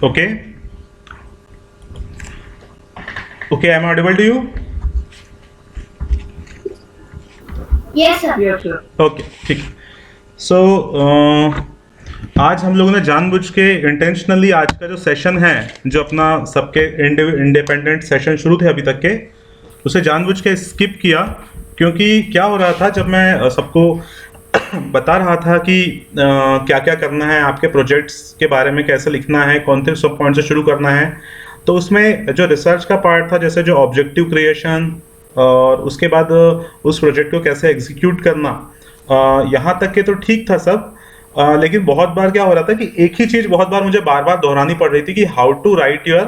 Okay. Okay, am I audible to you? Yes, sir. Yes, sir. Okay, ठीक। सो आज हम लोगों ने जानबूझ के इंटेंशनली आज का जो सेशन है, जो अपना सबके इंडिपेंडेंट सेशन शुरू थे अभी तक के, उसे जानबूझ के स्किप किया। क्योंकि क्या हो रहा था, जब मैं सबको बता रहा था कि क्या क्या करना है, आपके प्रोजेक्ट्स के बारे में कैसे लिखना है, कौन से सब पॉइंट से शुरू करना है, तो उसमें जो रिसर्च का पार्ट था, जैसे जो ऑब्जेक्टिव क्रिएशन और उसके बाद उस प्रोजेक्ट को कैसे एग्जीक्यूट करना, यहाँ तक के तो ठीक था सब। लेकिन बहुत बार क्या हो रहा था कि एक ही चीज़ बहुत बार मुझे बार बार दोहरानी पड़ रही थी कि how to write your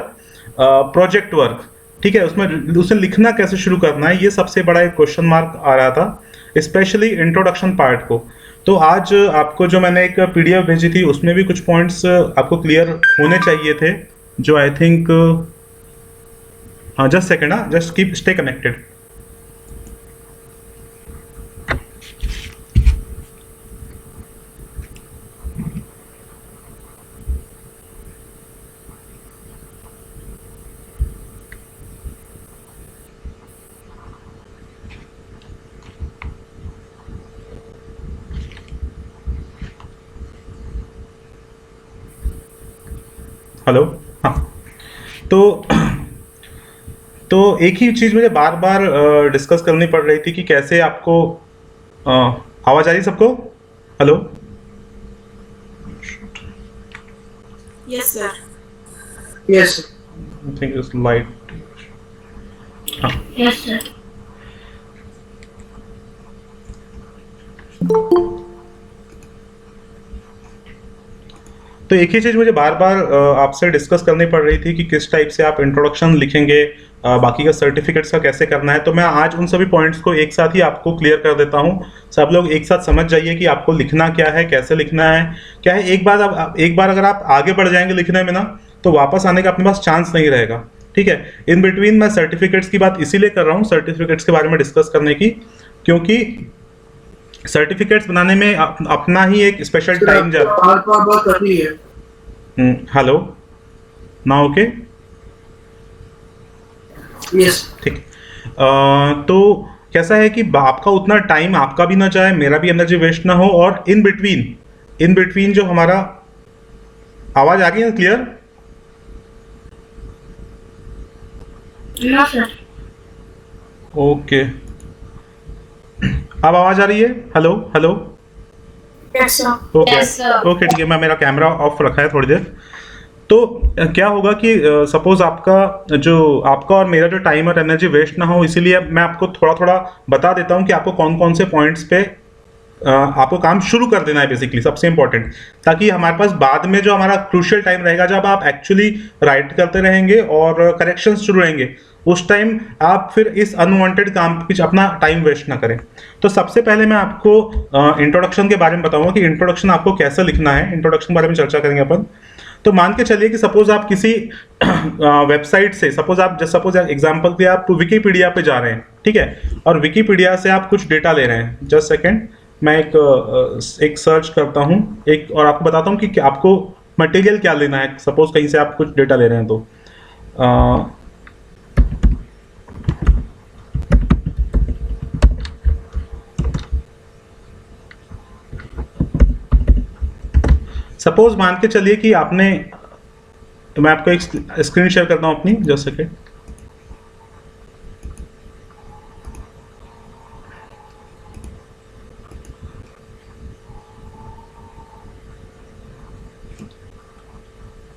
project work. ठीक है, उसमें उसे लिखना कैसे शुरू करना है, ये सबसे बड़ा एक क्वेश्चन मार्क आ रहा था, स्पेशली इंट्रोडक्शन पार्ट को। तो आज आपको जो मैंने एक पीडीएफ भेजी थी, उसमें भी कुछ पॉइंट्स आपको क्लियर होने चाहिए थे, जो आई थिंक, हाँ जस्ट सेकेंड, हाँ just keep stay connected. Hello, हाँ। तो एक ही चीज़ मुझे बार बार डिस्कस करनी पड़ रही थी कि कैसे आपको आवाज़ आ रही है सबको? Hello, Yes, sir. Yes, sir. I think its light. हाँ, Yes, sir. तो एक ही चीज़ मुझे बार बार आपसे डिस्कस करनी पड़ रही थी कि किस टाइप से आप इंट्रोडक्शन लिखेंगे, बाकी का सर्टिफिकेट्स का कैसे करना है। तो मैं आज उन सभी पॉइंट्स को एक साथ ही आपको क्लियर कर देता हूँ। सब लोग एक साथ समझ जाइए कि आपको लिखना क्या है, कैसे लिखना है, क्या है। एक बार अगर आप आगे बढ़ जाएंगे लिखने में ना, तो वापस आने का अपने पास चांस नहीं रहेगा। ठीक है, इन बिटवीन मैं सर्टिफिकेट्स की बात इसीलिए कर रहा हूँ, सर्टिफिकेट्स के बारे में डिस्कस करने की, क्योंकि सर्टिफिकेट्स बनाने में अपना ही एक स्पेशल टाइम जाता है। बहुत कठिन है। हेलो, ना ओके, यस, ठीक। तो कैसा है कि आपका उतना टाइम आपका भी ना जाए, मेरा भी एनर्जी वेस्ट ना हो, और इन बिटवीन जो हमारा, आवाज आ गई है क्लियर? No, sir. ओके, अब आवाज आ रही है? Hello hello, Yes, sir. Okay Yes, sir. Okay, ठीक है। मैं मेरा कैमरा ऑफ रखा है थोड़ी देर। तो क्या होगा कि सपोज आपका और मेरा जो टाइम और एनर्जी वेस्ट ना हो, इसीलिए मैं आपको थोड़ा थोड़ा बता देता हूँ कि आपको कौन कौन से पॉइंट्स पे आपको काम शुरू कर देना है, बेसिकली सबसे इंपॉर्टेंट, ताकि हमारे पास बाद में जो हमारा क्रूशियल टाइम रहेगा, जब आप एक्चुअली राइट करते रहेंगे और करेक्शंस शुरू रहेंगे, उस टाइम आप फिर इस अनवांटेड काम पे अपना टाइम वेस्ट ना करें। तो सबसे पहले मैं आपको इंट्रोडक्शन के बारे में बताऊंगा कि इंट्रोडक्शन आपको कैसे लिखना है। इंट्रोडक्शन के बारे में चर्चा करेंगे अपन। तो मान के चलिए कि सपोज आप किसी वेबसाइट से, सपोज एग्जांपल के आप विकीपीडिया पे जा रहे हैं, ठीक है, और विकीपीडिया से आप कुछ डेटा ले रहे हैं। जस्ट सेकंड, मैं एक सर्च करता हूँ, एक और आपको बताता हूँ कि आपको मटेरियल क्या लेना है। सपोज कहीं से आप कुछ डेटा ले रहे हैं, तो सपोज मान के चलिए कि आपने, तो मैं आपको एक स्क्रीन शेयर करता हूँ अपनी, जस्ट सेकंड।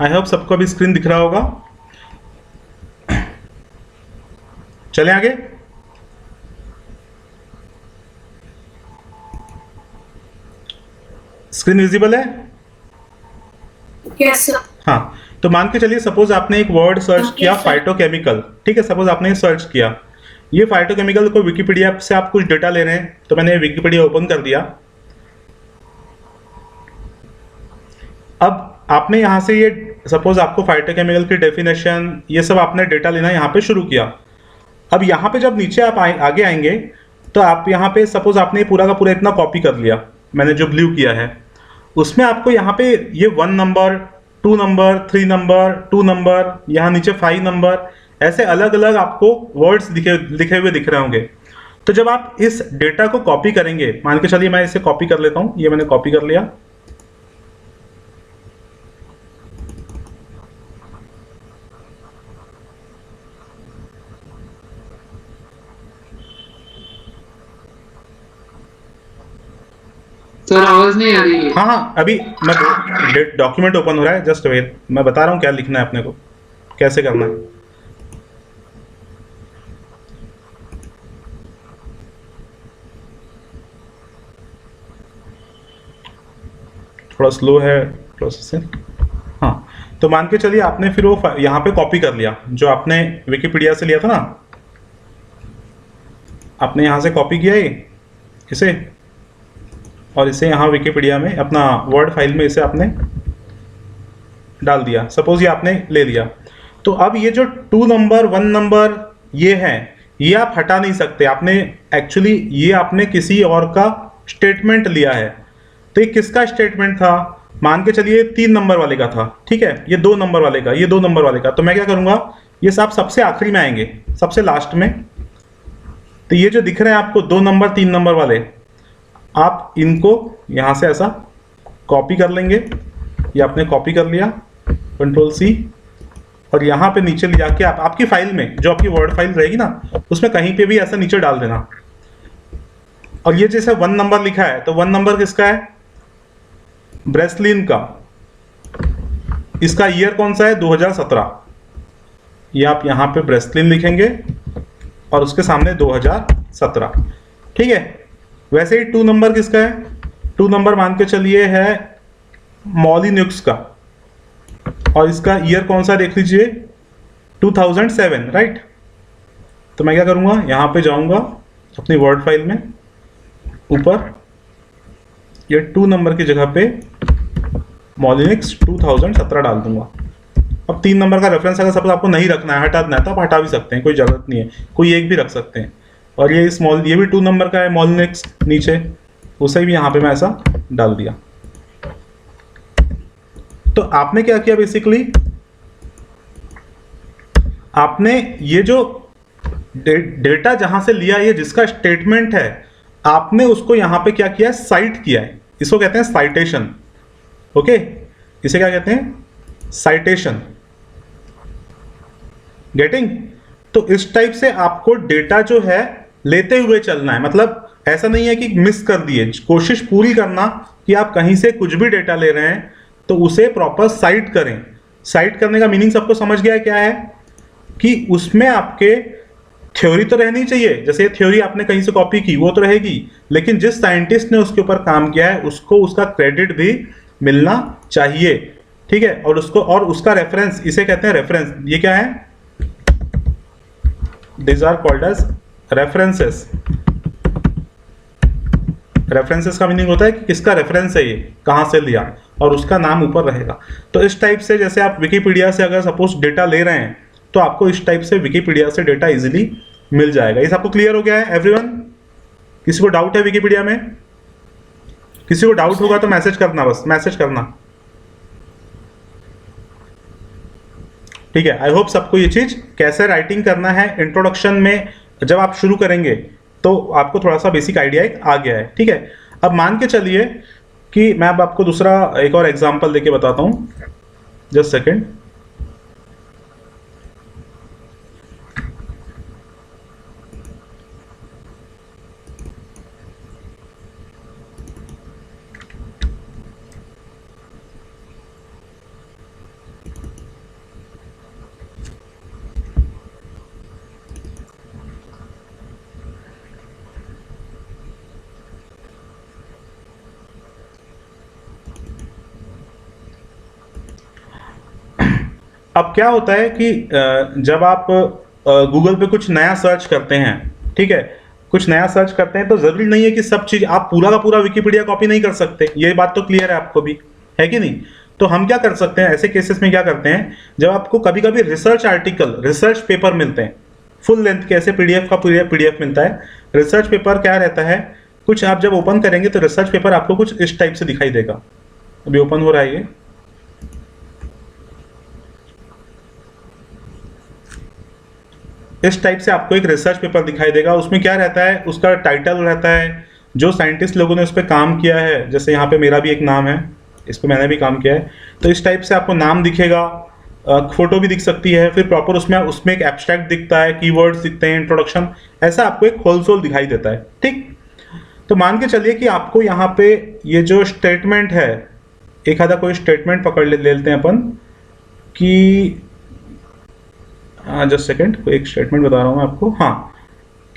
आई होप सबको अभी स्क्रीन दिख रहा होगा। चलें आगे। स्क्रीन विजिबल है? Yes, sir. हाँ, तो मान के चलिए सपोज आपने एक वर्ड सर्च Okay, किया, sir. फाइटोकेमिकल। ठीक है, सपोज आपने सर्च किया ये फाइटोकेमिकल को, विकिपीडिया से आप कुछ डेटा ले रहे हैं, तो मैंने विकिपीडिया ओपन कर दिया। अब आपने यहाँ से ये, सपोज आपको फाइटोकेमिकल की डेफिनेशन, ये सब आपने डेटा लेना यहाँ पे शुरू किया। अब यहाँ पे जब नीचे आप आगे आएंगे, तो आप यहाँ पे सपोज आपने पूरा का पूरा इतना कॉपी कर लिया, मैंने जो ब्लू किया है, उसमें आपको यहाँ पे ये 1 नंबर, 2 नंबर, 3 नंबर, 2 नंबर, यहाँ नीचे 5 नंबर, ऐसे अलग अलग आपको वर्ड्स लिखे हुए दिख रहे होंगे। तो जब आप इस डेटा को कॉपी करेंगे, मान के चलिए मैं इसे कॉपी कर लेता हूं, ये मैंने कॉपी कर लिया। सर आवाज नहीं आ रही है। हाँ, अभी मैं डॉक्यूमेंट ओपन हो रहा है, जस्ट वेट, मैं बता रहा हूँ क्या लिखना है अपने को, कैसे करना है। थोड़ा स्लो है प्रोसेसिंग। हाँ, तो मान के चलिए आपने फिर वो यहाँ पे कॉपी कर लिया जो आपने विकिपीडिया से लिया था ना, आपने यहाँ से कॉपी किया इसे, और इसे यहाँ विकिपीडिया में अपना वर्ड फाइल में इसे आपने डाल दिया। सपोज ये आपने ले लिया, तो अब ये जो 2 नंबर 1 नंबर ये है, ये आप हटा नहीं सकते। आपने एक्चुअली ये आपने किसी और का स्टेटमेंट लिया है। तो ये किसका स्टेटमेंट था? मान के चलिए 3 नंबर वाले का था, ठीक है, ये 2 नंबर वाले का, ये 2 नंबर वाले का। तो मैं क्या करूंगा, ये सब सबसे आखिरी में आएंगे, सबसे लास्ट में। तो ये जो दिख रहे हैं आपको 2 नंबर 3 नंबर वाले, आप इनको यहां से ऐसा कॉपी कर लेंगे। ये आपने कॉपी कर लिया, Ctrl+C, और यहाँ पे नीचे ले जाके आप आपकी फाइल में, जो आपकी वर्ड फाइल रहेगी ना, उसमें कहीं पे भी ऐसा नीचे डाल देना। और ये जैसे 1 नंबर लिखा है, तो 1 नंबर किसका है? ब्रेसलिन का। इसका ईयर कौन सा है? 2017। ये आप यहाँ पे ब्रेसलिन लिखेंगे और उसके सामने 2017, ठीक है। वैसे ही 2 नंबर किसका है? 2 नंबर मान के चलिए है मॉलिन्यूक्स का, और इसका ईयर कौन सा देख लीजिए, 2007, राइट। तो मैं क्या करूंगा, यहां पे जाऊंगा अपनी वर्ड फाइल में, ऊपर ये 2 नंबर की जगह पे मॉलिन्यूक्स 2017 डाल दूंगा। अब 3 नंबर का रेफरेंस अगर सपोज आपको नहीं रखना है, हटा देना है, तो आप हटा भी सकते हैं, कोई जरूरत नहीं है, कोई एक भी रख सकते हैं। और ये ये भी 2 नंबर का है मॉलिन्यूक्स नीचे, उसे भी यहाँ पे मैं ऐसा डाल दिया। तो आपने क्या किया बेसिकली, आपने ये जो डेटा जहां से लिया, ये जिसका स्टेटमेंट है, आपने उसको यहां पे क्या किया है, साइट किया है। इसको कहते हैं साइटेशन, ओके। इसे क्या कहते हैं? Citation, getting. तो इस टाइप से आपको डेटा जो है लेते हुए चलना है। मतलब ऐसा नहीं है कि मिस कर दिए, कोशिश पूरी करना कि आप कहीं से कुछ भी डेटा ले रहे हैं तो उसे प्रॉपर साइट करें। साइट करने का मीनिंग सबको समझ गया है क्या है? कि उसमें आपके थ्योरी तो रहनी चाहिए, जैसे ये थ्योरी आपने कहीं से कॉपी की वो तो रहेगी, लेकिन जिस साइंटिस्ट ने उसके ऊपर काम किया है उसको उसका क्रेडिट भी मिलना चाहिए, ठीक है। और उसका रेफरेंस, इसे कहते हैं रेफरेंस। ये क्या है? These are called as references। References का मीनिंग होता है कि किसका रेफरेंस है, ये कहां से लिया, और उसका नाम ऊपर रहेगा। तो इस टाइप से जैसे आप विकिपीडिया से अगर सपोज डेटा ले रहे हैं, तो आपको इस टाइप से विकिपीडिया से डेटा इजीली मिल जाएगा। ये सबको क्लियर हो गया है एवरीवन? किसी को डाउट है विकिपीडिया में? किसी को डाउट होगा तो मैसेज करना, बस मैसेज करना, ठीक है। आई होप सबको ये चीज कैसे राइटिंग करना है इंट्रोडक्शन में जब आप शुरू करेंगे तो आपको थोड़ा सा बेसिक आइडिया आ गया है, ठीक है। अब मान के चलिए कि मैं अब आपको दूसरा एक और एग्जांपल देके बताता हूं, जस्ट सेकंड। अब क्या होता है कि जब आप गूगल पे कुछ नया सर्च करते हैं, ठीक है, कुछ नया सर्च करते हैं, तो जरूरी नहीं है कि सब चीज आप पूरा का पूरा विकिपीडिया कॉपी नहीं कर सकते। ये बात तो क्लियर है आपको भी, है कि नहीं? तो हम क्या कर सकते हैं ऐसे केसेस में, क्या करते हैं, जब आपको कभी कभी रिसर्च आर्टिकल, रिसर्च पेपर मिलते हैं फुल लेंथ के, ऐसे पीडीएफ का पीडीएफ मिलता है। रिसर्च पेपर क्या रहता है, कुछ आप जब ओपन करेंगे तो रिसर्च पेपर आपको कुछ इस टाइप से दिखाई देगा। अभी ओपन हो रहा है ये, इस टाइप से आपको एक रिसर्च पेपर दिखाई देगा। उसमें क्या रहता है, उसका टाइटल रहता है, जो साइंटिस्ट लोगों ने उस पर काम किया है, जैसे यहाँ पे मेरा भी एक नाम है, इस पर मैंने भी काम किया है, तो इस टाइप से आपको नाम दिखेगा, फोटो भी दिख सकती है, फिर प्रॉपर उसमें एक एब्स्ट्रैक्ट दिखता है, कीवर्ड्स दिखते हैं, इंट्रोडक्शन, ऐसा आपको एक होल सोल दिखाई देता है। ठीक, तो मान के चलिए कि आपको यहाँ पे ये जो स्टेटमेंट है, एक आधा कोई स्टेटमेंट पकड़ लेते हैं अपन कि जस्ट सेकेंड, कोई एक स्टेटमेंट बता रहा हूँ मैं आपको, हाँ,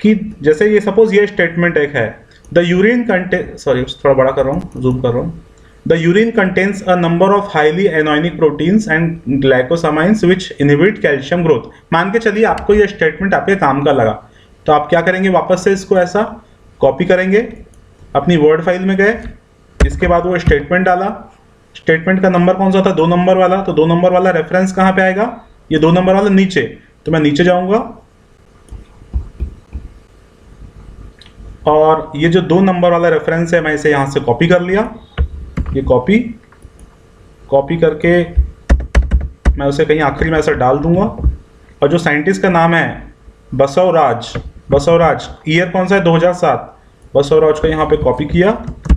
कि जैसे ये सपोज ये स्टेटमेंट एक है, द यूरिन कंटेन, सॉरी थोड़ा बड़ा कर रहा हूँ, जूम कर रहा हूँ, the urine contains a number of highly anionic proteins and glycosamines which inhibit calcium growth. मान के चलिए आपको ये स्टेटमेंट आपके काम का लगा, तो आप क्या करेंगे, वापस से इसको ऐसा कॉपी करेंगे, अपनी वर्ड फाइल में गए, इसके बाद वो स्टेटमेंट डाला, स्टेटमेंट का नंबर कौन सा था, 2 नंबर वाला, तो 2 नंबर वाला रेफरेंस कहाँ पे आएगा, ये 2 नंबर वाला नीचे, तो मैं नीचे जाऊंगा और ये जो 2 नंबर वाला रेफरेंस है मैं इसे यहां से कॉपी कर लिया, ये कॉपी करके मैं उसे कहीं आखिरी में ऐसा डाल दूंगा, और जो साइंटिस्ट का नाम है बसवराज, ईयर कौन सा है, 2007, बसवराज को यहाँ पे कॉपी किया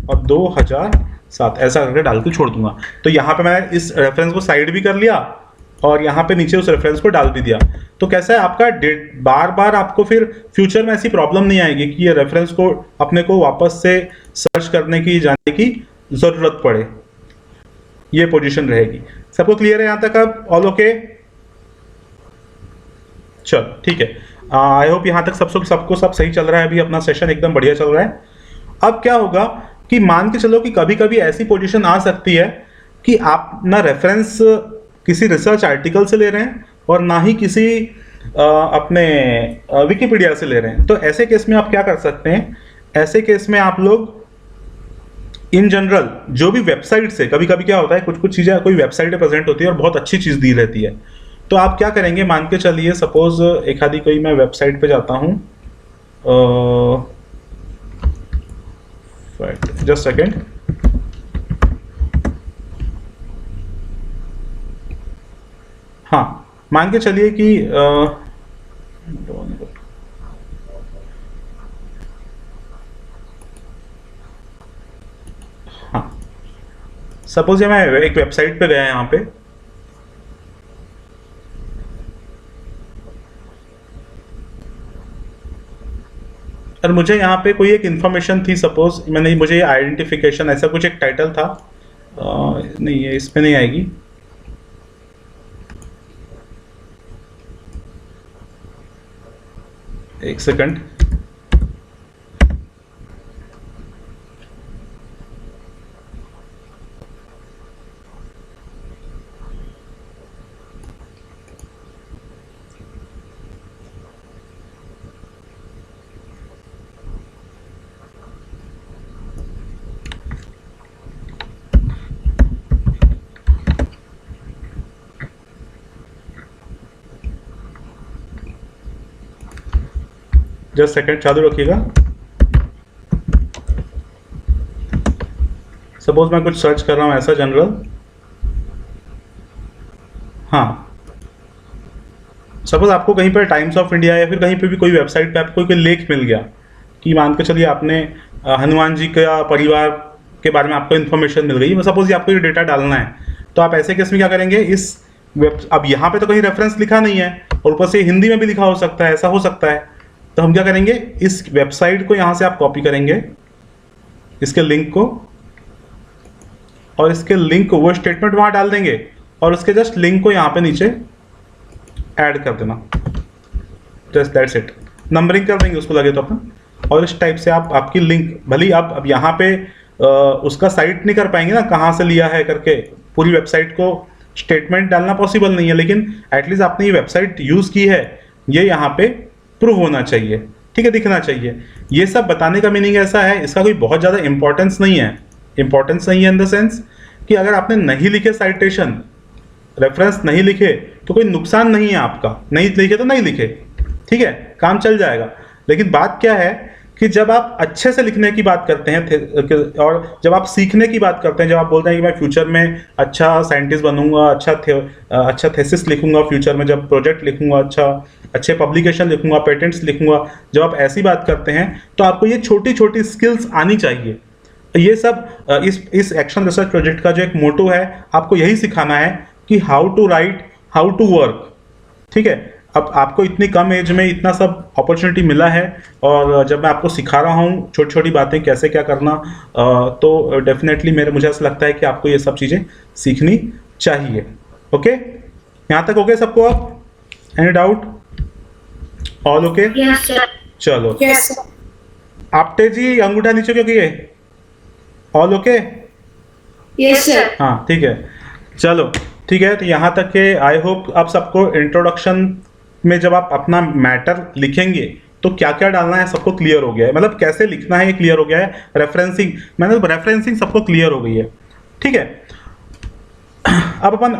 और 2007 ऐसा करके डाल के छोड़ दूंगा। तो यहाँ पे मैंने इस रेफरेंस को साइड भी कर लिया और यहाँ पे नीचे उस रेफरेंस को डाल भी दिया। तो कैसा है आपका बार बार आपको फिर फ्यूचर में ऐसी प्रॉब्लम नहीं आएगी कि ये रेफरेंस को अपने को वापस से सर्च करने की, जाने की जरूरत पड़े, ये पोजीशन रहेगी। सबको क्लियर है यहाँ तक? अब ऑल ओके? चलो ठीक है, आई होप यहाँ तक सबको सब सही चल रहा है, अभी अपना सेशन एकदम बढ़िया चल रहा है। अब क्या होगा कि मान के चलो कि कभी कभी ऐसी पोजीशन आ सकती है कि आप ना रेफरेंस किसी रिसर्च आर्टिकल से ले रहे हैं और ना ही किसी अपने विकिपीडिया से ले रहे हैं। तो ऐसे केस में आप क्या कर सकते हैं, ऐसे केस में आप लोग इन जनरल जो भी वेबसाइट से, कभी कभी क्या होता है कुछ चीज़ें कोई वेबसाइट पे प्रेजेंट होती है और बहुत अच्छी चीज़ दी रहती है, तो आप क्या करेंगे, मान के चलिए सपोज एक आधी कोई मैं वेबसाइट पे जाता हूँ, जस्ट सेकेंड, हाँ मान के चलिए कि हाँ सपोज ये मैं एक वेबसाइट पे गया यहाँ पे, और मुझे यहाँ पे कोई एक इन्फॉर्मेशन थी, सपोज मैंने, मुझे आइडेंटिफिकेशन ऐसा कुछ एक टाइटल था, नहीं ये इस पे नहीं आएगी, एक सेकंड, जस्ट सेकंड चालू रखिएगा। सपोज मैं कुछ सर्च कर रहा हूं ऐसा जनरल, हाँ सपोज आपको कहीं पर टाइम्स ऑफ इंडिया या फिर कहीं पे भी कोई वेबसाइट पे आपको कोई लेख मिल गया कि मान के चलिए आपने हनुमान जी का परिवार के बारे में आपको इन्फॉर्मेशन मिल गई, सपोज ये आपको ये डेटा डालना है, तो आप ऐसे केस में क्या करेंगे, इस अब यहाँ पे तो कहीं रेफरेंस लिखा नहीं है और ऊपर से हिंदी में भी लिखा हो सकता है, ऐसा हो सकता है, तो हम क्या करेंगे, इस वेबसाइट को यहाँ से आप कॉपी करेंगे, इसके लिंक को, और इसके लिंक को वो स्टेटमेंट वहाँ डाल देंगे और उसके जस्ट लिंक को यहाँ पे नीचे ऐड कर देना, जस्ट दैट्स इट, नंबरिंग कर देंगे उसको लगे तो अपना, और इस टाइप से आप आपकी लिंक, भले ही आप अब यहाँ पे उसका साइट नहीं कर पाएंगे ना कहाँ से लिया है करके, पूरी वेबसाइट को स्टेटमेंट डालना पॉसिबल नहीं है, लेकिन एटलीस्ट आपने ये वेबसाइट यूज़ की है ये यहाँ पे प्रूव होना चाहिए, ठीक है, दिखना चाहिए। ये सब बताने का मीनिंग ऐसा है, इसका कोई बहुत ज़्यादा इंपॉर्टेंस नहीं है, इंपॉर्टेंस नहीं है इन द सेंस कि अगर आपने नहीं लिखे साइटेशन, रेफरेंस नहीं लिखे तो कोई नुकसान नहीं है आपका, नहीं लिखे तो नहीं लिखे, ठीक है, काम चल जाएगा। लेकिन बात क्या है कि जब आप अच्छे से लिखने की बात करते हैं और जब आप सीखने की बात करते हैं, जब आप बोलते हैं कि मैं फ्यूचर में अच्छा साइंटिस्ट बनूंगा, अच्छा थेसिस लिखूंगा, फ्यूचर में जब प्रोजेक्ट लिखूंगा, अच्छे पब्लिकेशन लिखूंगा, पेटेंट्स लिखूंगा, जब आप ऐसी बात करते हैं तो आपको ये छोटी छोटी स्किल्स आनी चाहिए। ये सब इस एक्शन रिसर्च प्रोजेक्ट का जो एक मोटो है, आपको यही सिखाना है कि how to write, how to work. ठीक है, अब आपको इतनी कम एज में इतना सब अपॉर्चुनिटी मिला है, और जब मैं आपको सिखा रहा हूँ छोटी छोटी बातें कैसे क्या करना, तो डेफिनेटली मुझे ऐसा लगता है कि आपको ये सब चीज़ें सीखनी चाहिए। ओके, यहाँ तक ओके सबको? अब any doubt? All okay? Yes, sir. चलो, Yes, sir. आपटे जी अंगूठा नीचे क्यों किए? All okay? Yes, sir. हाँ ठीक है, चलो ठीक है। तो यहाँ तक के आई होप अब सबको इंट्रोडक्शन में जब आप अपना मैटर लिखेंगे तो क्या क्या डालना है सबको क्लियर हो गया है, मतलब कैसे लिखना है ये क्लियर हो गया है। रेफरेंसिंग, रेफरेंसिंग सबको क्लियर हो गई है। ठीक है, अब अपन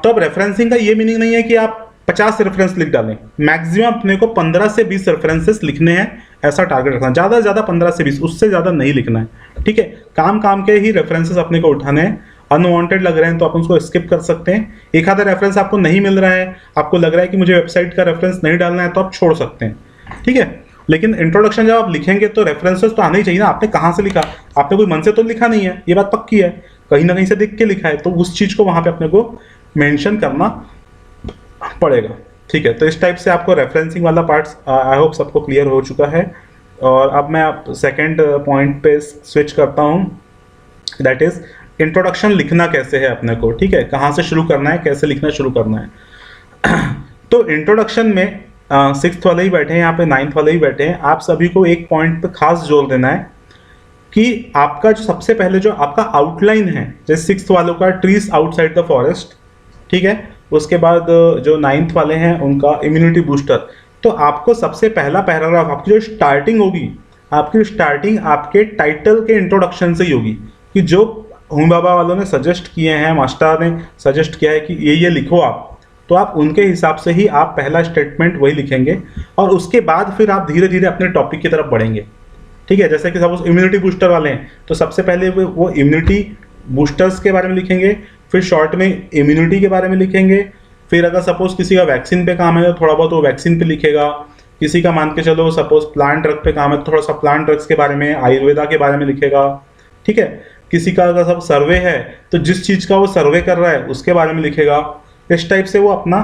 तो अब रेफरेंसिंग का ये मीनिंग नहीं है कि आप 50 रेफरेंस लिख डालें, मैक्सिमम अपने को 15 से 20 रेफरेंसेस लिखने हैं, ऐसा टारगेट रखना। ज़्यादा से ज़्यादा 15 से 20, उससे ज़्यादा नहीं लिखना है। ठीक है, काम काम के ही रेफरेंसेस अपने को उठाने हैं। अनवांटेड लग रहे हैं तो आप उसको स्किप कर सकते हैं। एक आधा रेफरेंस आपको नहीं मिल रहा है, आपको लग रहा है कि मुझे वेबसाइट का रेफरेंस नहीं डालना है, तो आप छोड़ सकते हैं। ठीक है, लेकिन इंट्रोडक्शन जब आप लिखेंगे तो रेफरेंसेस तो आने ही चाहिए ना। आपने कहाँ से लिखा? आपने कोई मन से तो लिखा नहीं है, ये बात पक्की है, कहीं ना कहीं से देख के लिखा है, तो उस चीज़ को वहाँ पे अपने को मेंशन करना पड़ेगा। ठीक है, तो इस टाइप से आपको रेफरेंसिंग वाला पार्ट्स आई होप सबको क्लियर हो चुका है। और अब मैं आप सेकेंड पॉइंट पे स्विच करता हूँ, दैट इज इंट्रोडक्शन लिखना कैसे है अपने को। ठीक है, कहाँ से शुरू करना है, कैसे लिखना शुरू करना है। तो इंट्रोडक्शन में 6th वाले ही बैठे हैं यहाँ पे, 9th वाले ही बैठे हैं। आप सभी को एक पॉइंट पे खास जोर देना है कि आपका जो सबसे पहले जो आपका आउटलाइन है, जैसे 6th वालों का ट्रीज आउटसाइड द फॉरेस्ट, ठीक है, उसके बाद जो 9th वाले हैं उनका इम्यूनिटी बूस्टर। तो आपको सबसे पहला पैराग्राफ, आपकी जो स्टार्टिंग होगी, आपकी स्टार्टिंग आपके टाइटल के इंट्रोडक्शन से ही होगी, कि जो होमी बाबा वालों ने सजेस्ट किए हैं, मास्टर ने सजेस्ट किया है कि ये लिखो आप, तो आप उनके हिसाब से ही आप पहला स्टेटमेंट वही लिखेंगे, और उसके बाद फिर आप धीरे धीरे अपने टॉपिक की तरफ बढ़ेंगे। ठीक है, जैसे कि सपोज इम्यूनिटी बूस्टर वाले हैं, तो सबसे पहले वो इम्यूनिटी बूस्टर्स के बारे में लिखेंगे, फिर शॉर्ट में इम्यूनिटी के बारे में लिखेंगे, फिर अगर सपोज किसी का वैक्सीन पे काम है तो थोड़ा बहुत वो वैक्सीन पे लिखेगा, किसी का मान के चलो सपोज प्लांट ड्रग पे काम है तो थोड़ा सा प्लांट ड्रग्स के बारे में, आयुर्वेदा के बारे में लिखेगा। ठीक है, किसी का अगर सब सर्वे है तो जिस चीज़ का वो सर्वे कर रहा है उसके बारे में लिखेगा। इस टाइप से वो अपना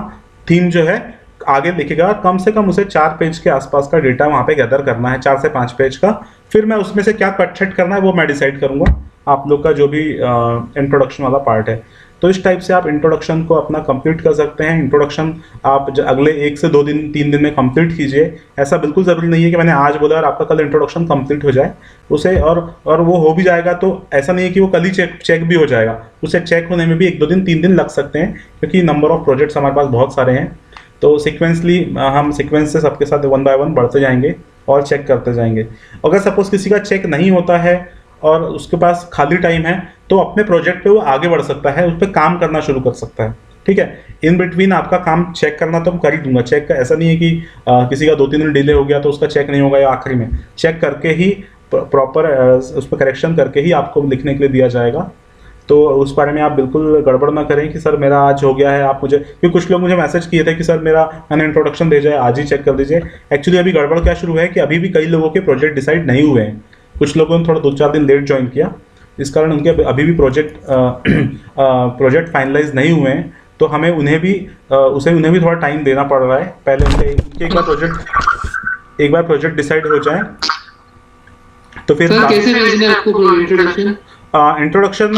थीम जो है आगे लिखेगा। कम से कम उसे 4 पेज के आसपास का डेटा वहाँ पे गैदर करना है, 4 से 5 पेज का। फिर मैं उसमें से क्या कट छट करना है वो मैं डिसाइड करूँगा, आप लोग का जो भी इंट्रोडक्शन वाला पार्ट है। तो इस टाइप से आप इंट्रोडक्शन को अपना कंप्लीट कर सकते हैं। इंट्रोडक्शन आप अगले 1 से 2 दिन 3 दिन में कंप्लीट कीजिए। ऐसा बिल्कुल ज़रूरी नहीं है कि मैंने आज बोला और आपका कल इंट्रोडक्शन कंप्लीट हो जाए उसे, और वो हो भी जाएगा तो ऐसा नहीं है कि वो कल ही चेक भी हो जाएगा। उसे चेक होने में भी 1-2 दिन 3 दिन लग सकते हैं, क्योंकि नंबर ऑफ प्रोजेक्ट्स हमारे पास बहुत सारे हैं। तो सिक्वेंसली हम सिक्वेंस से सबके साथ 1 बाय 1 बढ़ते जाएंगे और चेक करते जाएंगे। अगर सपोज किसी का चेक नहीं होता है और उसके पास खाली टाइम है तो अपने प्रोजेक्ट पे वो आगे बढ़ सकता है, उस पर काम करना शुरू कर सकता है। ठीक है, इन बिटवीन आपका काम चेक करना तो हम कर ही दूंगा। चेक का ऐसा नहीं है कि किसी का 2-3 दिन डिले हो गया तो उसका चेक नहीं होगा, या आखिरी में चेक करके ही प्रॉपर उस पर करेक्शन करके ही आपको लिखने के लिए दिया जाएगा। तो उस बारे में आप बिल्कुल गड़बड़ ना करें कि सर मेरा आज हो गया है, आप मुझे, क्योंकि कुछ लोग मुझे मैसेज किए थे कि सर मैंने इंट्रोडक्शन भेजा है, आज ही चेक कर दीजिए। एक्चुअली अभी गड़बड़ क्या शुरू है कि अभी भी कई लोगों के प्रोजेक्ट डिसाइड नहीं हुए हैं। कुछ लोगों ने थोड़ा 2-4 दिन लेट ज्वाइन किया, इस कारण उनके अभी भी प्रोजेक्ट फाइनलाइज नहीं हुए हैं। तो हमें उन्हें भी थोड़ा टाइम देना पड़ रहा है। पहले उनके एक बार प्रोजेक्ट डिसाइड हो जाए तो फिर कैसे भेजना है आपको इंट्रोडक्शन? इंट्रोडक्शन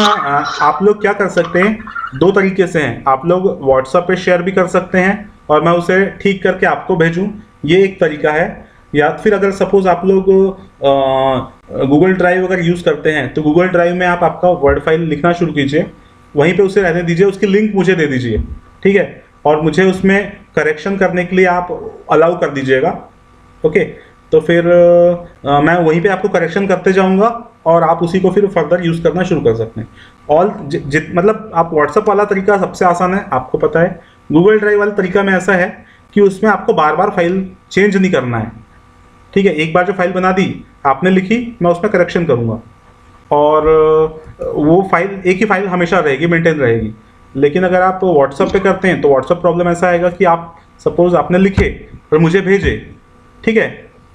आप लोग क्या कर सकते हैं, 2 तरीके से हैं। आप लोग व्हाट्सएप पे शेयर भी कर सकते हैं और मैं उसे ठीक करके आपको भेजूं, ये एक तरीका है। या फिर अगर सपोज आप लोग गूगल ड्राइव अगर यूज़ करते हैं तो गूगल ड्राइव में आप आपका वर्ड फाइल लिखना शुरू कीजिए, वहीं पे उसे रहने दीजिए, उसकी लिंक मुझे दे दीजिए। ठीक है, और मुझे उसमें करेक्शन करने के लिए आप अलाउ कर दीजिएगा। ओके, तो फिर मैं वहीं पे आपको करेक्शन करते जाऊंगा और आप उसी को फिर फर्दर यूज़ करना शुरू कर सकते हैं। मतलब आप व्हाट्सएप वाला तरीका सबसे आसान है, आपको पता है। गूगल ड्राइव वाला तरीका में ऐसा है कि उसमें आपको बार बार फाइल चेंज नहीं करना है। ठीक है, एक बार जो फाइल बना दी आपने लिखी, मैं उसमें करेक्शन करूँगा और वो फाइल, एक ही फाइल हमेशा रहेगी, मेंटेन रहेगी। लेकिन अगर आप व्हाट्सएप पे करते हैं तो व्हाट्सएप प्रॉब्लम ऐसा आएगा कि आप सपोज आपने लिखे और मुझे भेजे, ठीक है,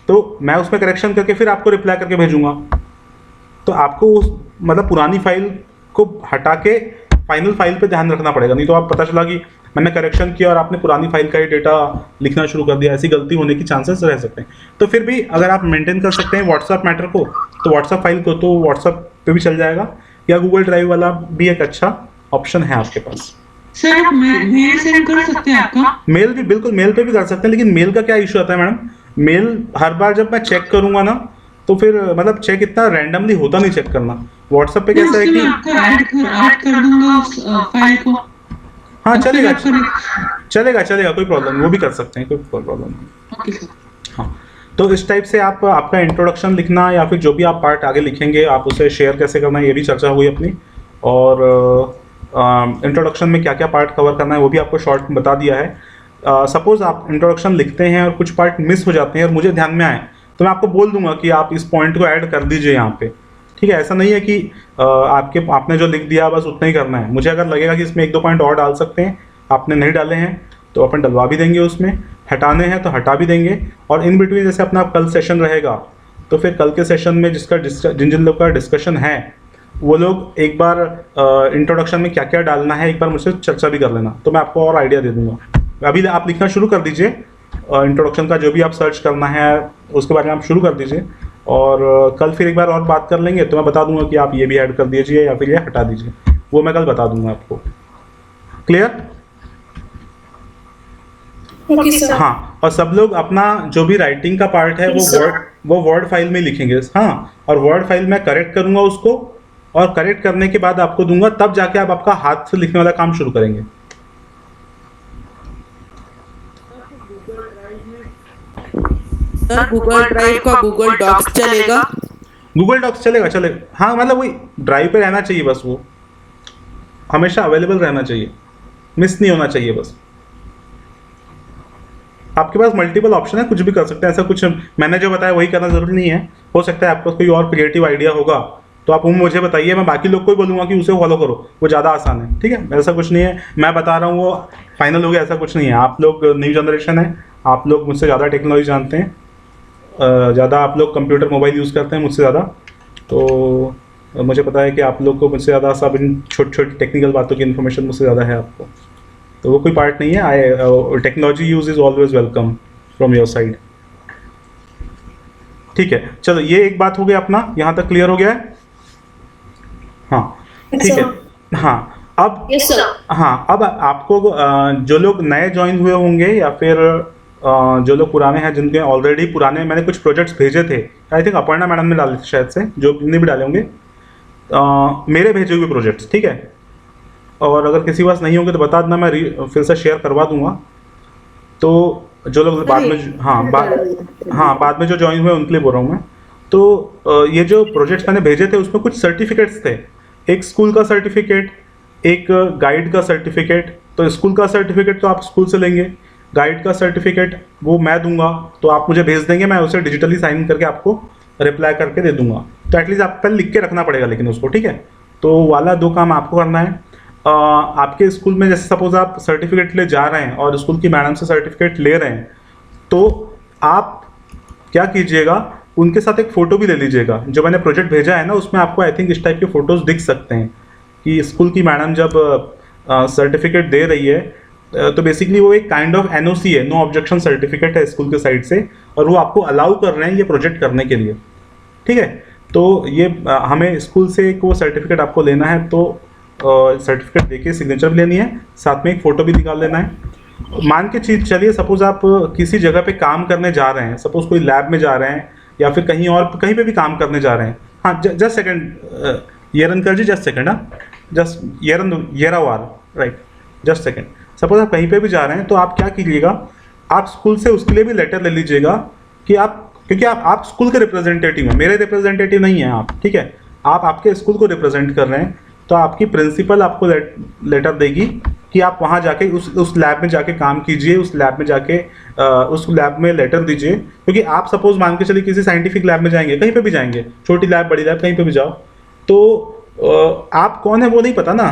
तो मैं उसमें करेक्शन करके फिर आपको रिप्लाई करके भेजूंगा, तो आपको उस मतलब पुरानी फाइल को हटा के फाइनल फाइल पे ध्यान रखना पड़ेगा। नहीं तो आप पता चला कि मैंने करेक्शन किया और आपने पुरानी फाइल का ही डेटा लिखना शुरू कर दिया, ऐसी गलती होने की चांसेस रह सकते हैं। तो फिर भी अगर आप मेंटेन कर सकते हैं व्हाट्सएप मैटर को, तो व्हाट्सएप फाइल को तो व्हाट्सएप पे भी चल जाएगा, या गूगल ड्राइव वाला भी एक अच्छा ऑप्शन है आपके पास। सर आप मेल सेंड कर सकते हैं आपका? मेल भी, बिल्कुल मेल पे भी कर सकते हैं, लेकिन मेल का क्या इशू आता है मैडम, मेल हर बार जब मैं चेक करूंगा ना तो फिर मतलब चेक इतना रैंडमली होता नहीं चेक करना। व्हाट्सएप पे कैसा है कि ऐड कर दूंगा उस फाइल को। हाँ चलेगा चलेगा चलेगा, कोई प्रॉब्लम नहीं, वो भी कर सकते हैं, कोई प्रॉब्लम नहीं। Okay sir. हाँ, तो इस टाइप से आप आपका इंट्रोडक्शन लिखना या फिर जो भी आप पार्ट आगे लिखेंगे आप उसे शेयर कैसे करना है ये भी चर्चा हुई अपनी, और इंट्रोडक्शन में क्या क्या पार्ट कवर करना है वो भी आपको शॉर्ट में बता दिया है। सपोज आप इंट्रोडक्शन लिखते हैं और कुछ पार्ट मिस हो जाते हैं और मुझे ध्यान में आए तो मैं आपको बोल दूंगा कि आप इस पॉइंट को ऐड कर दीजिए यहाँ पे, ठीक है। ऐसा नहीं है कि आपने जो लिख दिया बस उतना ही करना है, मुझे अगर लगेगा कि इसमें 1-2 पॉइंट और डाल सकते हैं, आपने नहीं डाले हैं तो अपन डलवा भी देंगे, उसमें हटाने हैं तो हटा भी देंगे। और इन बिटवीन जैसे अपना कल सेशन रहेगा तो फिर कल के सेशन में जिन जिन लोग का डिस्कशन है वो लोग एक बार इंट्रोडक्शन में क्या क्या डालना है एक बार मुझसे चर्चा भी कर लेना, तो मैं आपको और आइडिया दे दूंगा। अभी आप लिखना शुरू कर दीजिए, इंट्रोडक्शन का जो भी आप सर्च करना है उसके बारे में आप शुरू कर दीजिए, और कल फिर एक बार और बात कर लेंगे तो मैं बता दूंगा कि आप ये भी ऐड कर दीजिए या फिर ये हटा दीजिए, वो मैं कल बता दूंगा आपको। क्लियर? Okay sir. हाँ, और सब लोग अपना जो भी राइटिंग का पार्ट है वो वर्ड फाइल में लिखेंगे। हाँ, और वर्ड फाइल में करेक्ट करूंगा उसको, और करेक्ट करने के बाद आपको दूंगा, तब जाके आप आपका हाथ से लिखने वाला काम शुरू करेंगे। सर गूगल ड्राइव का गूगल डॉक्स चलेगा? गूगल डॉक्स चलेगा चलेगा, हाँ मतलब वही ड्राइव पे रहना चाहिए, बस वो हमेशा अवेलेबल रहना चाहिए, मिस नहीं होना चाहिए बस। आपके पास मल्टीपल ऑप्शन है, कुछ भी कर सकते हैं, ऐसा कुछ मैंने जो बताया वही करना जरूरी नहीं है। हो सकता है आपके पास कोई और क्रिएटिव आइडिया होगा तो आप मुझे बताइए, मैं बाकी लोग को ही बोलूँगा कि उसे फॉलो करो, वो ज़्यादा आसान है, ठीक है। ऐसा कुछ नहीं है मैं बता रहा हूँ वो फाइनल हो गया, ऐसा कुछ नहीं है। आप लोग न्यू जनरेशन है, आप लोग मुझसे ज़्यादा टेक्नोलॉजी जानते हैं, ज़्यादा आप लोग कंप्यूटर मोबाइल यूज़ करते हैं मुझसे ज़्यादा, तो मुझे पता है कि आप लोग को मुझसे ज़्यादा सब इन छोटी छोटी टेक्निकल बातों की इन्फॉर्मेशन मुझसे ज़्यादा है आपको, तो वो कोई पार्ट नहीं है। Technology use is always welcome from your side, ठीक है। चलो ये एक बात हो गया अपना, यहाँ तक क्लियर हो गया है? हाँ ठीक है। हाँ अब यस सर। हाँ अब आपको जो लोग नए ज्वाइन हुए होंगे या फिर जो लोग पुराने हैं, जिनके ऑलरेडी पुराने मैंने कुछ प्रोजेक्ट्स भेजे थे, आई थिंक अपर्णा मैडम ने डाले थे शायद से, जो ने भी डाले होंगे मेरे भेजे हुए प्रोजेक्ट्स, ठीक है। और अगर किसी पास नहीं होंगे तो बता देना, मैं फिर से शेयर करवा दूंगा। तो जो लोग बाद में बाद में जो ज्वाइन हुए उनके लिए बोल रहा हूँ मैं। तो ये जो प्रोजेक्ट्स मैंने भेजे थे उसमें कुछ सर्टिफिकेट्स थे, एक स्कूल का सर्टिफिकेट, एक गाइड का सर्टिफिकेट। तो स्कूल का सर्टिफिकेट तो आप स्कूल से लेंगे, गाइड का सर्टिफिकेट वो मैं दूंगा, तो आप मुझे भेज देंगे, मैं उसे डिजिटली साइन करके आपको रिप्लाई करके दे दूंगा। तो एटलीस्ट आप पहले लिख के रखना पड़ेगा लेकिन उसको, ठीक है। तो वाला 2 काम आपको करना है। आपके स्कूल में जैसे सपोज आप सर्टिफिकेट ले जा रहे हैं और स्कूल की मैडम से सर्टिफिकेट ले रहे हैं, तो आप क्या कीजिएगा, उनके साथ एक फ़ोटो भी ले लीजिएगा। जो मैंने प्रोजेक्ट भेजा है ना उसमें आपको आई थिंक इस टाइप के फ़ोटोज़ दिख सकते हैं कि स्कूल की मैडम जब सर्टिफिकेट दे रही है तो बेसिकली वो एक काइंड ऑफ NOC है, नो ऑब्जेक्शन सर्टिफिकेट है स्कूल के साइड से, और वो आपको अलाउ कर रहे हैं ये प्रोजेक्ट करने के लिए, ठीक है। तो ये हमें स्कूल से एक वो सर्टिफिकेट आपको लेना है, तो सर्टिफिकेट देके सिग्नेचर भी लेनी है, साथ में एक फ़ोटो भी निकाल लेना है। मान के चलिए सपोज आप किसी जगह पे काम करने जा रहे हैं, सपोज कोई लैब में जा रहे हैं या फिर कहीं और कहीं पे भी काम करने जा रहे हैं। हाँ जस्ट सेकेंड येरन कर जी, जस्ट सेकेंड, हाँ just Yerawar right, just second. Suppose आप कहीं पे भी जा रहे हैं तो आप क्या कीजिएगा, आप स्कूल से उसके लिए भी लेटर ले लीजिएगा कि आप, क्योंकि आप स्कूल के रिप्रेजेंटेटिव हैं, मेरे रिप्रेजेंटेटिव नहीं हैं आप, ठीक है। आप आपके स्कूल को रिप्रेजेंट कर रहे हैं, तो आपकी प्रिंसिपल आपको लेटर देगी कि आप वहाँ जाके उस लैब में जाके काम कीजिए, उस लैब में जाके उस लैब में लेटर दीजिए। क्योंकि आप सपोज मान के चलिए किसी साइंटिफिक लैब में जाएंगे, कहीं पे भी जाएंगे, छोटी लैब बड़ी लैब कहीं पे भी जाओ, तो आप कौन है वो नहीं पता ना,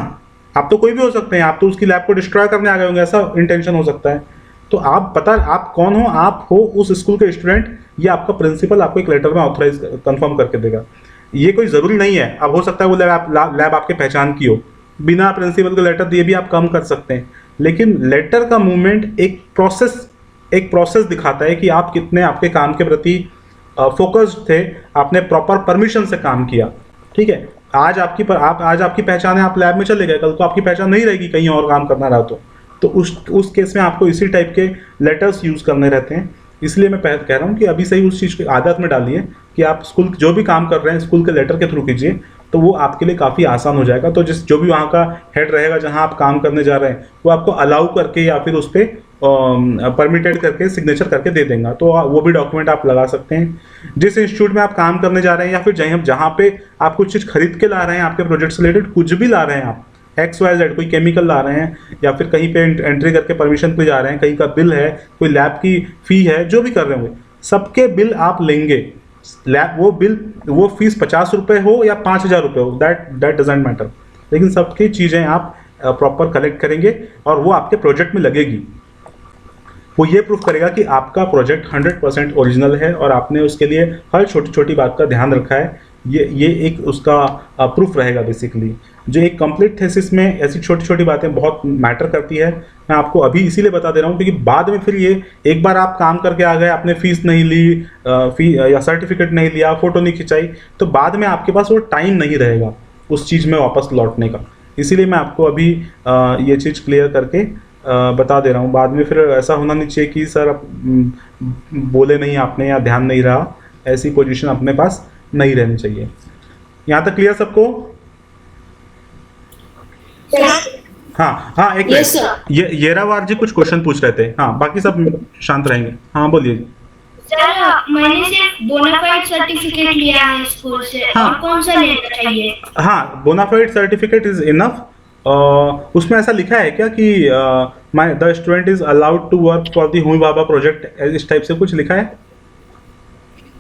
आप तो कोई भी हो सकते हैं, आप तो उसकी लैब को डिस्ट्रॉय करने आ गए होंगे, ऐसा इंटेंशन हो सकता है। तो आप पता आप कौन हो, आप हो उस स्कूल के स्टूडेंट, या आपका प्रिंसिपल आपको एक लेटर में ऑथराइज कंफर्म करके देगा। ये कोई ज़रूरी नहीं है, अब हो सकता है वो लैब आपके पहचान की हो, बिना प्रिंसिपल को लेटर दिए भी आप काम कर सकते हैं। लेकिन लेटर का मूवमेंट एक प्रोसेस दिखाता है कि आप कितने आपके काम के प्रति फोकस्ड थे, आपने प्रॉपर परमिशन से काम किया। ठीक है, आज आपकी पहचान है, आप लैब में चले गए, कल को आपकी पहचान नहीं रहेगी कहीं और काम करना रहा तो उस केस में आपको इसी टाइप के लेटर्स यूज़ करने रहते हैं। इसलिए मैं कह रहा हूँ कि अभी से ही उस चीज़ की आदत में डालिए कि आप स्कूल जो भी काम कर रहे हैं स्कूल के लेटर के थ्रू कीजिए, तो वो आपके लिए काफ़ी आसान हो जाएगा। तो जो भी वहाँ का हेड रहेगा जहाँ आप काम करने जा रहे हैं, वो आपको अलाउ करके या फिर उस पर परमिटेड करके सिग्नेचर करके दे देगा, तो वो भी डॉक्यूमेंट आप लगा सकते हैं। जिस इंस्टीट्यूट में आप काम करने जा रहे हैं या फिर जहाँ पे आप कुछ चीज़ खरीद के ला रहे हैं, आपके प्रोजेक्ट से रिलेटेड कुछ भी ला रहे हैं, आप XYZ कोई केमिकल ला रहे हैं या फिर कहीं पे एंट्री करके परमिशन पे जा रहे हैं, कहीं का बिल है, कोई लैब की फ़ी है, जो भी कर रहे होंगे सबके बिल आप लेंगे। लैब वो फीस 50 रुपये हो या 5,000 रुपये हो, दैट डजेंट मैटर, लेकिन सबकी चीज़ें आप प्रॉपर कलेक्ट करेंगे और वो आपके प्रोजेक्ट में लगेगी। वो ये प्रूफ करेगा कि आपका प्रोजेक्ट 100% ओरिजिनल है और आपने उसके लिए हर छोटी छोटी बात का ध्यान रखा है। ये एक उसका प्रूफ रहेगा बेसिकली। जो एक कंप्लीट थीसिस में ऐसी छोटी छोटी बातें बहुत मैटर करती है। मैं आपको अभी इसीलिए बता दे रहा हूँ क्योंकि बाद में फिर ये एक बार आप काम करके आ गए, आपने फीस नहीं ली, फी या सर्टिफिकेट नहीं लिया, फ़ोटो नहीं खिंचाई, तो बाद में आपके पास वो टाइम नहीं रहेगा उस चीज़ में वापस लौटने का। इसीलिए मैं आपको अभी ये चीज़ क्लियर करके बता दे रहा हूँ। बाद में फिर ऐसा होना नहीं चाहिए कि सर बोले नहीं आपने या ध्यान नहीं रहा, ऐसी पोजीशन अपने पास नहीं रहनी चाहिए। यहाँ तक क्लियर सबको? हाँ एक Yes, sir. येरावार जी कुछ क्वेश्चन पूछ रहे थे, हाँ बाकी सब शांत रहेंगे। हाँ बोलिए। सर मैंने सिर्फ बोनाफाइड सर्टिफिकेट लिया है स्कूल से, हाँ। और कौन सा लेना चाहिए? हाँ, बोनाफाइड सर्टिफिकेट इज इनफ। उसमें ऐसा लिखा है क्या कि the student is allowed to work for the Homi Bhabha project, इस टाइप से कुछ लिखा है?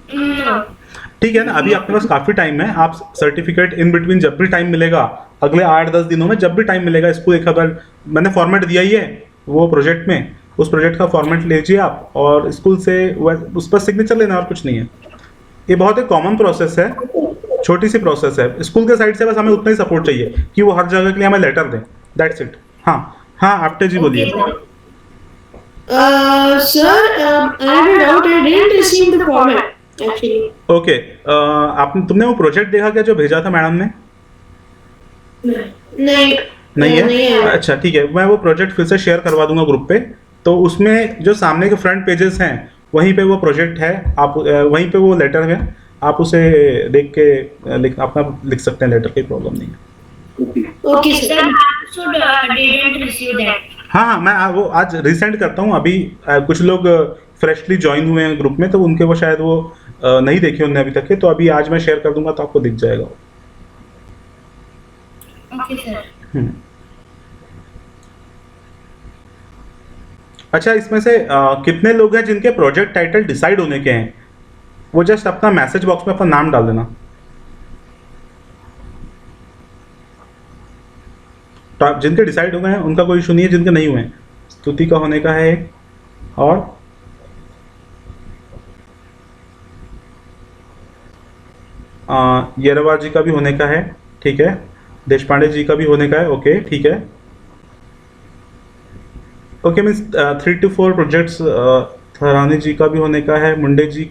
No. ठीक है ना, अभी आपके पास काफ़ी टाइम है। आप सर्टिफिकेट इन बिटवीन जब भी टाइम मिलेगा, अगले 8-10 दिनों में जब भी टाइम मिलेगा, इसको एक बार मैंने फॉर्मेट दिया ही है वो प्रोजेक्ट में, उस प्रोजेक्ट का फॉर्मेट लीजिए आप और स्कूल से उस पर सिग्नेचर लेना और कुछ नहीं है। ये बहुत एक कॉमन प्रोसेस है, छोटी सी प्रोसेस है। स्कूल के साइड से बस हमें उतना ही सपोर्ट चाहिए कि वो हर जगह के लिए हमें लेटर दें, दैट्स इट। हाँ आपटे जी बोलिए। Sir, I have a doubt. I didn't receive the format actually. Okay, तुमने वो प्रोजेक्ट देखा क्या जो भेजा था मैडम ने? नहीं नहीं नहीं है? है। अच्छा ठीक है, मैं वो प्रोजेक्ट फिर से शेयर करवा दूंगा ग्रुप पे। तो उसमें जो सामने के फ्रंट पेजेस हैं वहीं पे वो प्रोजेक्ट है, आप वहीं पे वो लेटर है, आप उसे देख के अपना लिख सकते हैं लेटर, कोई प्रॉब्लम नहीं है। Okay, sir. So didn't receive that. हाँ मैं वो आज रिसेंड करता हूँ। अभी कुछ लोग फ्रेशली ज्वाइन हुए हैं ग्रुप में, तो उनके वो शायद वो नहीं देखे उन्होंने अभी तक के, तो अभी आज मैं शेयर कर दूंगा तो आपको दिख जाएगा। Okay, sir. अच्छा, इसमें से कितने लोग हैं जिनके प्रोजेक्ट टाइटल डिसाइड होने के हैं? वो जस्ट अपना मैसेज बॉक्स में अपना नाम डाल देना। तो जिनके डिसाइड हो गए हैं उनका कोई इशू नहीं है, जिनके नहीं हुए हैं, स्तुति का होने का है एक, और येरावार जी का भी होने का है, ठीक है, देशपांडे जी का भी होने का है, ओके ठीक है। Okay means 3 to 4 projects Tharani जी का भी होने का है, मुंडे जी,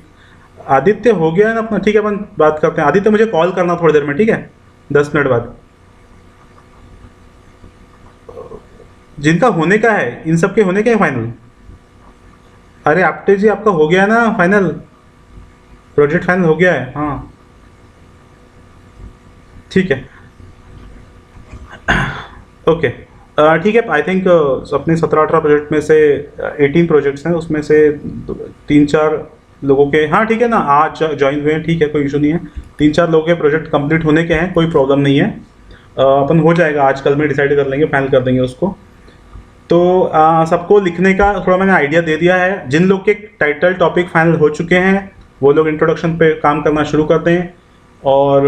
आदित्य हो गया है ना अपना, ठीक है अपन बात करते हैं। आदित्य मुझे कॉल करना थोड़ी देर में, ठीक है, 10 मिनट बाद। जिनका होने का है, इन सब के होने का है फाइनल। अरे आपटे जी आपका हो गया है ना फाइनल, प्रोजेक्ट फाइनल हो गया है, हाँ ठीक है ओके ठीक है। आई थिंक अपने 17-18 प्रोजेक्ट में से 18 प्रोजेक्ट्स हैं, उसमें से 3-4 लोगों के, हाँ ठीक है ना, आज ज्वाइन हुए हैं, ठीक है कोई इशू नहीं है। 3-4 लोगों के प्रोजेक्ट कंप्लीट होने के हैं, कोई प्रॉब्लम नहीं है। अपन हो जाएगा, आज कल में डिसाइड कर लेंगे, फाइनल कर देंगे उसको। तो सबको लिखने का थोड़ा मैंने आइडिया दे दिया है। जिन लोग के टाइटल टॉपिक फाइनल हो चुके हैं वो लोग इंट्रोडक्शन पे काम करना शुरू कर दें। और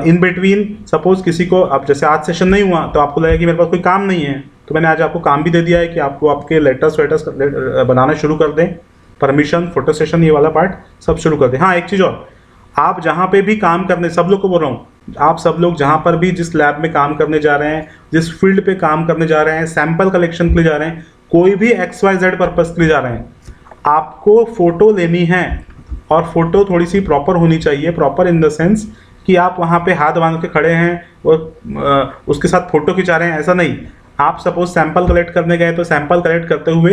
इन बिटवीन सपोज किसी को, अब जैसे आज सेशन नहीं हुआ तो आपको लगेगा कि मेरे पास कोई काम नहीं है, तो मैंने आज आपको काम भी दे दिया है कि आपको आपके लेटर्स बनाना शुरू कर दें, परमिशन, फोटो सेशन, ये वाला पार्ट सब शुरू कर दें। हाँ, एक चीज़ और, आप जहाँ पे भी काम करने, सब लोग को बोल रहा हूँ, आप सब लोग जहाँ पर भी जिस लैब में काम करने जा रहे हैं, जिस फील्ड पे काम करने जा रहे हैं, सैंपल कलेक्शन के लिए जा रहे हैं, कोई भी XYZ पर्पस के लिए जा रहे हैं, आपको फ़ोटो लेनी है। और फोटो थोड़ी सी प्रॉपर होनी चाहिए। प्रॉपर इन द सेंस कि आप वहाँ पे हाथ बांध के खड़े हैं और उसके साथ फ़ोटो खिंचा रहे हैं, ऐसा नहीं। आप सपोज सैंपल कलेक्ट करने गए तो सैंपल कलेक्ट करते हुए,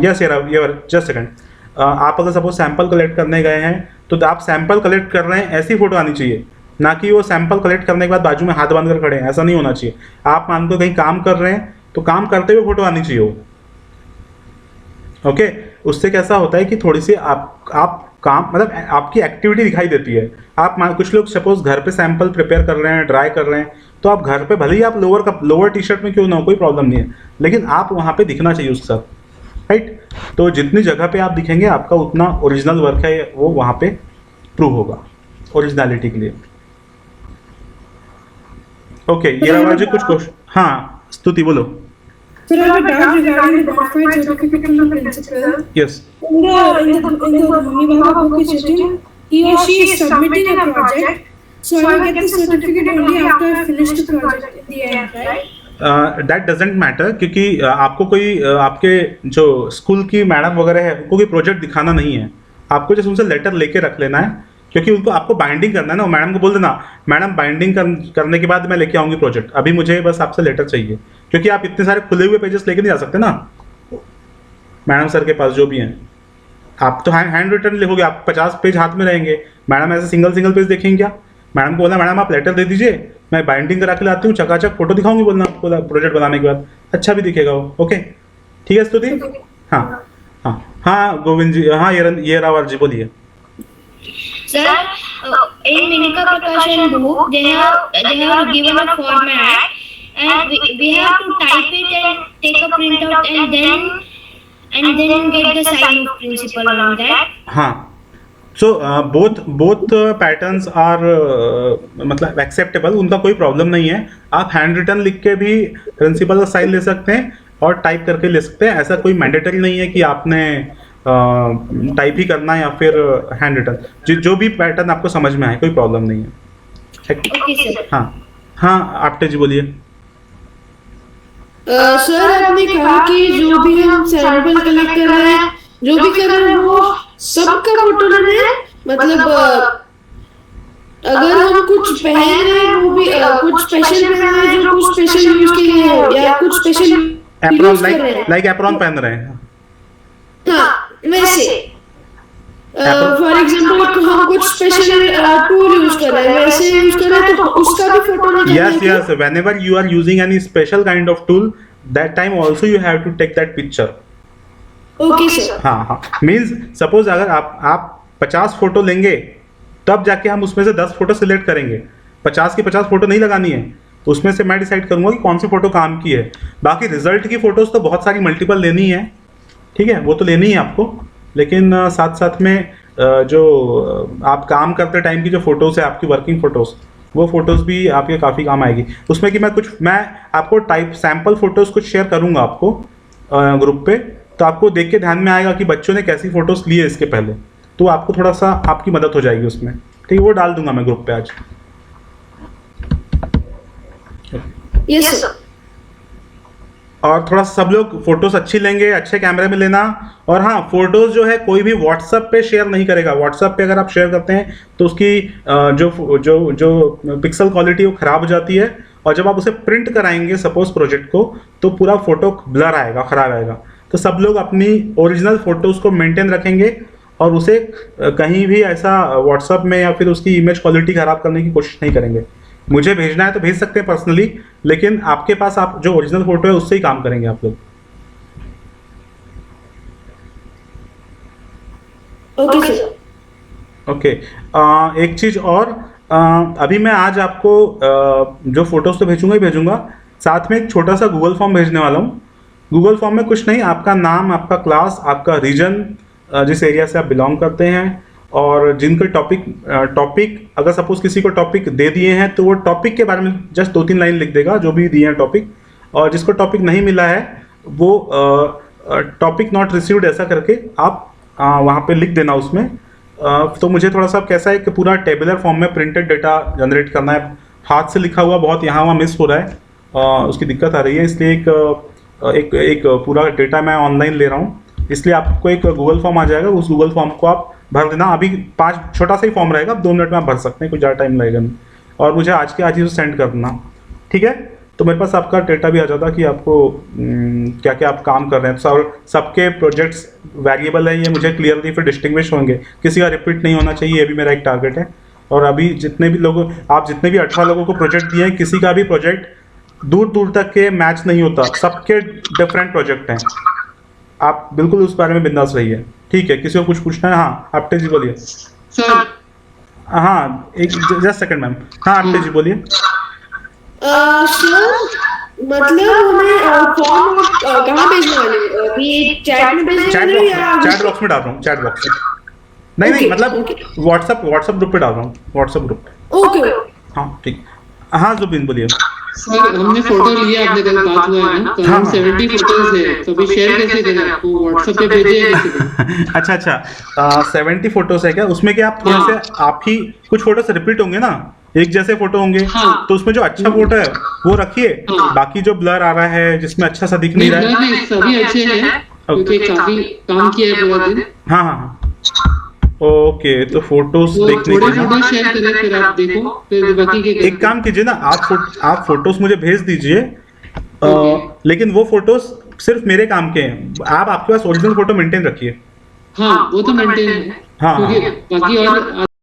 यस यार जस्ट सेकंड, आप अगर सपोज सैंपल कलेक्ट करने गए हैं तो आप सैंपल कलेक्ट कर रहे हैं, ऐसी फ़ोटो आनी चाहिए, ना कि वो सैंपल कलेक्ट करने के बाद बाजू में हाथ बांध कर खड़े हैं, ऐसा नहीं होना चाहिए। आप मान को कहीं काम कर रहे हैं तो काम करते हुए फ़ोटो आनी चाहिए वो। ओके, उससे कैसा होता है कि थोड़ी सी आप काम, मतलब आपकी एक्टिविटी दिखाई देती है। आप कुछ लोग सपोज घर पे सैंपल प्रिपेयर कर रहे हैं, ड्राई कर रहे हैं, तो आप घर पे भले ही आप लोअर टी शर्ट में क्यों ना हो, कोई प्रॉब्लम नहीं है, लेकिन आप वहाँ पे दिखना चाहिए उसके साथ, राइट। तो जितनी जगह पे आप दिखेंगे आपका उतना ओरिजिनल वर्क है वो वहाँ पे प्रूव होगा, ओरिजिनलिटी के लिए। ओके, ये रहा जी कुछ क्वेश्चन। हाँ स्तुति बोलो। Sir, I have a doubt regarding the bona fide certificate from the principal. Yes, In the Bhumi Baba book is written, he or she is submitting a project, so I will get the certificate only after I finish the project in the end, right? That doesn't matter, क्योंकि आपको कोई आपके जो school की madam वगैरह है उनको कोई प्रोजेक्ट दिखाना नहीं है। आपको जैसे उनसे लेटर लेके रख लेना है, क्योंकि उनको आपको बाइंडिंग करना है ना। मैडम को बोल देना, मैडम बाइंडिंग करने के बाद मैं लेके आऊँगी प्रोजेक्ट, अभी मुझे बस आपसे लेटर चाहिए, क्योंकि आप इतने सारे खुले हुए पेजेस लेके नहीं जा सकते ना मैडम सर के पास जो भी हैं। आप तो हैंड रिटन लिखोगे, आप 50 पेज हाथ में रहेंगे, मैडम ऐसे सिंगल पेज देखेंगे क्या? मैडम को बोला, मैडम आप लेटर दे दीजिए, मैं बाइंडिंग करा के लाती हूँ, चकाचक फोटो दिखाऊंगी, बोलना आपको प्रोजेक्ट बनाने के बाद अच्छा भी दिखेगा वो। ओके ठीक है स्तुति। हाँ हाँ हाँ गोविंद जी, हाँ ये रावर जी बोलिए। Sir, in Minika Prakashan book, they have given a format, and we have to type it and take a printout and then get the sign of principal on that. हाँ, so both patterns are मतलब acceptable, उनका कोई problem नहीं है। आप hand written लिख के भी प्रिंसिपल का साइन ले सकते हैं और टाइप करके ले सकते हैं। ऐसा कोई मैंडेटरी नहीं है कि आपने टाइप ही करना है या फिर हैंड रिटन, जो भी पैटर्न आपको समझ में आए, कोई प्रॉब्लम नहीं है। Okay, sir. हाँ हाँ आपटे जी बोलिए। सर आपने कहा कि जो भी हम सैंपल कलेक्ट कर रहे हैं, जो भी कर रहे हैं वो सबका फोटो लेना है। मतलब अगर हम कुछ पहन रहे हैं वो भी कुछ स्पेशल पहन रहे हैं, जो कुछ स्पेशल यूज के लिए है, या कुछ स्पेशल एप्रॉन लाइक एप्रॉन पहन रहे हैं। हाँ वैसे फॉर एग्जांपल हम कुछ स्पेशल टूल यूज कर रहे हैं, वैसे यूज कर रहे हैं, तो उसका भी फोटो लेना है। yes whenever you are using any special kind of tool, that time also you have to take that picture. Okay sir. हाँ हाँ, मीन्स सपोज अगर आप 50 फोटो लेंगे तब जाके हम उसमें से 10 फोटो सिलेक्ट करेंगे। 50 की 50 फोटो नहीं लगानी है, तो उसमें से मैं डिसाइड करूंगा कि कौन सी फोटो काम की है। बाकी रिजल्ट की फोटोज तो बहुत सारी मल्टीपल लेनी है, ठीक है, वो तो लेनी है आपको, लेकिन साथ साथ में जो आप काम करते टाइम की जो फोटोज़ है, आपकी वर्किंग फ़ोटोज़, वो फ़ोटोज़ भी आपके काफ़ी काम आएगी। उसमें कि मैं आपको टाइप सैम्पल फ़ोटोज़ कुछ शेयर करूँगा आपको ग्रुप पे, तो आपको देख के ध्यान में आएगा कि बच्चों ने कैसी फ़ोटोज़ ली है इसके पहले, तो आपको थोड़ा सा आपकी मदद हो जाएगी उसमें, ठीक है। वो डाल दूंगा मैं ग्रुप पे आज। Yes sir. और थोड़ा सा सब लोग फोटोज अच्छी लेंगे, अच्छे कैमरे में लेना। और हाँ, फोटोज जो है कोई भी व्हाट्सएप पे शेयर नहीं करेगा। व्हाट्सएप पे अगर आप शेयर करते हैं तो उसकी जो पिक्सल क्वालिटी वो ख़राब हो जाती है, और जब आप उसे प्रिंट कराएंगे सपोज प्रोजेक्ट को, तो पूरा फोटो ब्लर आएगा, ख़राब आएगा। तो सब लोग अपनी ओरिजिनल फोटोज़ को मेंटेन रखेंगे और उसे कहीं भी ऐसा व्हाट्सएप में या फिर उसकी इमेज क्वालिटी ख़राब करने की कोशिश नहीं करेंगे। मुझे भेजना है तो भेज सकते हैं पर्सनली, लेकिन आपके पास आप जो ओरिजिनल फोटो है उससे ही काम करेंगे आप लोग। Okay sir. ओके, एक चीज़ और, अभी मैं आज आपको जो फोटोज़ तो भेजूंगा ही भेजूंगा, साथ में एक छोटा सा गूगल फॉर्म भेजने वाला हूँ। गूगल फॉर्म में कुछ नहीं, आपका नाम, आपका क्लास, आपका रीजन, जिस एरिया से आप बिलोंग करते हैं, और जिनके टॉपिक अगर सपोज किसी को टॉपिक दे दिए हैं तो वो टॉपिक के बारे में जस्ट 2-3 लाइन लिख देगा, जो भी दिए हैं टॉपिक। और जिसको टॉपिक नहीं मिला है वो टॉपिक नॉट रिसीव्ड ऐसा करके आप वहाँ पे लिख देना उसमें। तो मुझे थोड़ा सा कैसा है कि पूरा टेबुलर फॉर्म में प्रिंटेड डेटा जनरेट करना है, हाथ से लिखा हुआ बहुत यहाँ वहाँ मिस हो रहा है, उसकी दिक्कत आ रही है, इसलिए एक पूरा डेटा मैं ऑनलाइन ले रहा हूँ। इसलिए आपको एक गूगल फॉर्म आ जाएगा, उस गूगल फॉर्म को आप भर देना। अभी 5 छोटा सा ही फॉर्म रहेगा, 2 मिनट में आप भर सकते हैं, कुछ ज़्यादा टाइम लगेगा नहीं। और मुझे आज ही सेंड कर देना, ठीक है? तो मेरे पास आपका डेटा भी आ जाता कि आपको क्या क्या आप काम कर रहे हैं। सबके प्रोजेक्ट्स वेरिएबल है, ये मुझे क्लियरली फिर डिस्टिंग्विश होंगे, किसी का रिपीट नहीं होना चाहिए, ये भी मेरा एक टारगेट है। और अभी जितने भी 18 लोगों को प्रोजेक्ट दिए हैं, किसी का भी प्रोजेक्ट दूर तक के मैच नहीं होता, सबके डिफरेंट प्रोजेक्ट हैं। आप बिल्कुल उस बारे में बिंदास रहिए, ठीक है? किसी को कुछ पूछना है? हाँ आपटे जी बोलिए। सर हाँ एक जस्ट सेकंड मैम। हाँ आपटे जी बोलिए। सर मतलब हमें फॉर्म कहाँ भेजने वाले हैं? अभी चैट में भेजने वाले हैं या चैट बॉक्स में डाल रहा हूँ, चैट बॉक्स में। नहीं मतलब व्हाट्सएप ग्रुप पे डाल रहा हूँ, व्हाट्सएप ग्रुप पे। ओके हाँ ठीक। हाँ जुबिन बोलिए। सर हमने फोटो लिया, आपने कल बात हुआ है ना, तो हम 70 फोटोज है, तो अभी शेयर कैसे करें? आपको व्हाट्सएप पे भेजे या कैसे करें? अच्छा 70 फोटोज है क्या? उसमें क्या आप थोड़े से आप ही कुछ फोटोज रिपीट होंगे ना, एक जैसे फोटो होंगे, तो उसमें जो अच्छा फोटो है वो रखिए, बाकी जो ब्लर आ रहा है जिसमें अच्छा सा दिख नहीं रहा है, नहीं सभी अच्छे हैं क्योंकि काफी काम किया है पूरा दिन। हाँ ओके। तो फोटोज देखने थोड़े के लिए फोटो शेयर करें, फिर आप देखो, फिर बाकी के एक काम कीजिए ना, आप फोटोज मुझे भेज दीजिए, लेकिन वो फोटोज सिर्फ मेरे काम के हैं। आप आपके पास ओरिजिनल फोटो मेंटेन रखिए। हाँ वो तो मेंटेन है, हाँ क्योंकि बाकी और